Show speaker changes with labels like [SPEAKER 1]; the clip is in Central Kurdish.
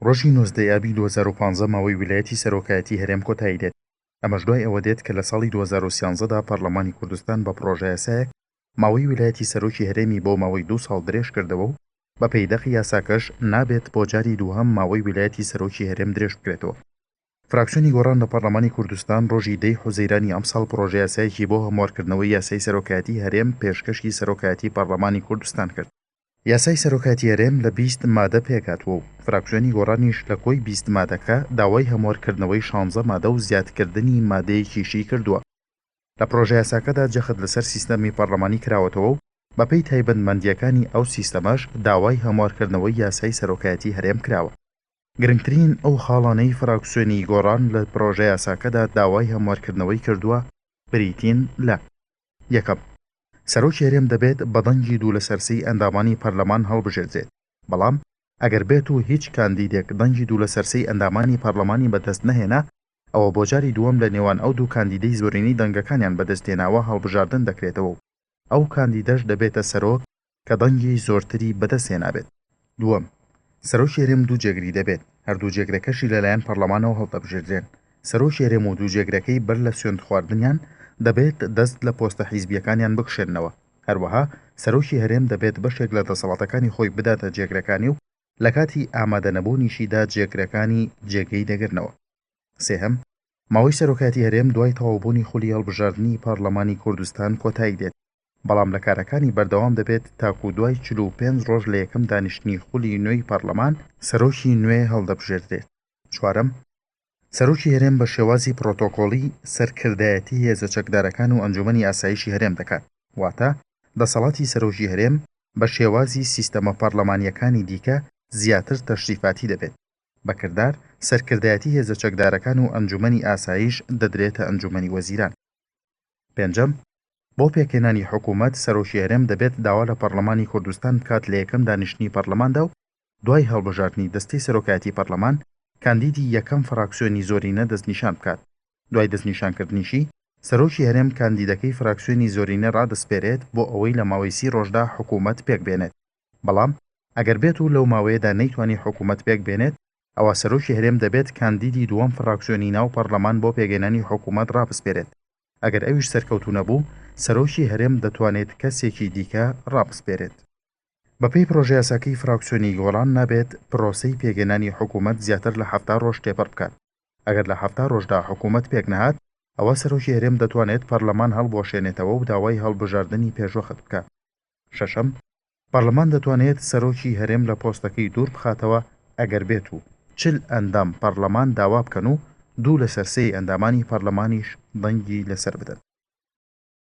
[SPEAKER 1] ڕۆژی 19 ئابی 2015 ماوەی ویلایەتی سەرۆکایەتی هەرێم کۆتایی دێت. ئەمەش دوای ئەوە دێت کە لە ساڵی 2013دا پەرلەمانی کوردستان بە پرۆژە یاسایەک ماوەی ویلایەتی سەرۆکی هەرێمی بۆ ماوەی 2 ساڵ درێژ کردەوە و بە پەیدەقی یاساکەش نابێت بۆ جاری دووهەم ماوەی ویلایەتی سەرۆکی هەرێم درێژ بکرێتەوە. فراکسیۆنی گۆڕان لە پەرلەمانی کوردستان ڕۆژی 10 حوزەیرانی ئەم ساڵ پرۆژە یاسایەکی بۆ هەموارکردنەوەی یاسای سەرۆکایەتی هەرێم پێشکەشی سەرۆکایەتی پەرلەمانی کوردستان کرد. یاسای سەرۆکایەتی هەرێم لە 20 مادە پێکاتوە و فراکسیۆنی گۆڕانیش لە کۆی 20 مادەکە داوای هەموارکردنەوەی 16 مادە و زیادکردنی مادەیەکیشی کردووە. لە پرۆژە یاساکەدا جەخت لەسەر سیستەمی پەرلەمانی کراوەتەوە و بەپێی تایبەتمەندیەکانی ئەو سیستەمەش داوای هەموارکردنەوەی یاسای سەرۆکایەتی هەرێم کراوە. گرنگترین ئەو خاڵانەی فراکسیۆنی گۆڕان لە پرۆژە یاساکەدا داوای هەموارکردنەوەی کردووە بریتین لە: یەکەم، سەرۆکی هەرێم دەبێت بەدەنگی دوو لە سەرسەی ئەندامانی پەرلەمان هەڵبژێردرێت، بەڵام ئەگەر بێت و هیچ کاندیدێک دەنگی دوو لە سەرسەی ئەندامانی پەرلەمانی بەدەست نەهێنا، ئەوە بۆ جاری دووەم لە نێوان ئەو دوو کاندیدەی زۆرینەی دەنگەکانیان بەدەستێناوە هەڵبژاردن دەکرێتەوە و ئەو کاندیدەش دەبێتە سەرۆک کە دەنگی زۆرتری بەدەستێنابێت. دووەم، سەرۆکی هەرێم دوو جێگری دەبێت، هەردوو جێگرەکەشی لەلایەن پەرلەمانەوە هەڵدەبژێردرێن. سەرۆکی هەرێم و دوو جێگرەکەی بەر لە سوێند خواردنیان دەبێت دەست لە پۆستە حیزبیەکانیان بکشێنەوە. هەروەها سەرۆکی هەرێم دەبێت بەشێک لە دەسەڵاتەکانی خۆی بداتە جێگرەکانی و لە کاتی ئامادەنەبوونیشیدا جێگرەکانی جێگەی دەگرنەوە. سێهەم، ماوەی سەرۆکایەتی هەرێم دوای تەواوبوونی خولی هەڵبژاردننی پەرلەمانی کوردستان کۆتایی دێت، بەڵام لە کارەکانی بەردەوام دەبێت تاکو دوای 45 ڕۆژ لە یەکەم دانیشتنی خولی نوێی پەرلەمان سەرۆکی نوێ هەڵدەبژێردرێت. چوارەم، سەرۆکی هەرێم بە شێوازی پرۆتۆکۆڵی سەرکردایەتی هێزە چەکدارەکان و ئەنجومەنی ئاسایشی هەرێم دەکات، واتە دەسەڵاتی سەرۆکی هەرێم بە شێوازی سیستەمە پەرلەمانیەکانی دیکە زیاتر تەشریفاتی دەبێت. بەکردار سەرکردایەتی هێزە چەکدارەکان و ئەنجومەنی ئاسایش دەدرێتە ئەنجومەنی وەزیران. پێنجەم، بۆ پێکهێنانی حکوومەت سەرۆکی هەرێم دەبێت داوا لە پەرلەمانی کوردستان بکات لە یەکەم دانیشتنی پەرلەماندا و دوای هەڵبژاردننی دەستەی سەرۆکایەتی پەرلەمان کاندیدی یەکەم فراکسیۆنی زۆرینە دەستنیشان بکات. دوای دەستنیشانکردنیشی سەرۆکی هەرێم کاندیدەکەی فراکسیۆنی زۆرینە ڕادەسپێرێت بۆ ئەوەی لە ماوەی 30 ڕۆژدا حکوومەت پێک بێنێت، بەڵام ئەگەر بێت و لەو ماوەیەدا نەیتوانی حکوومەت پێک بێنێت، ئەوە سەرۆکی هەرێم دەبێت کاندیدی دووەم فراکسیۆنی ناو پەرلەمان بۆ پێگەێنانی حکوومەت ڕابسپێرێت. ئەگەر ئەویش سەرکەوتوو نەبوو، سەرۆکی هەرێم دەتوانێت کەسێکی دیکە ڕابسپێرێت. بەپێی پرۆژە یاساکەی فراکسیۆنی گۆڕان نابێت پرۆسەی پێگەێنانی حکوومەت زیاتر لە 70 ڕۆژ تێپەڕ بکات. ئەگەر لە 70 ڕۆژدا حکوومەت پێک نەهات، ئەوە سەرۆکی هەرێم دەتوانێت پەرلەمان هەڵبۆشێنێتەوە و داوای هەڵبژاردننی پێشوەخت بکات. شەشەم، پەرلەمان دەتوانێت سەرۆکی هەرێم لە پۆستەکەی دوور بخاتەوە ئەگەر بێت و 40 ئەندام پەرلەمان داوا بکەن و دوو لە سەرسەی ئەندامانی پەرلەمانیش دەنگی لەسەر بدەن.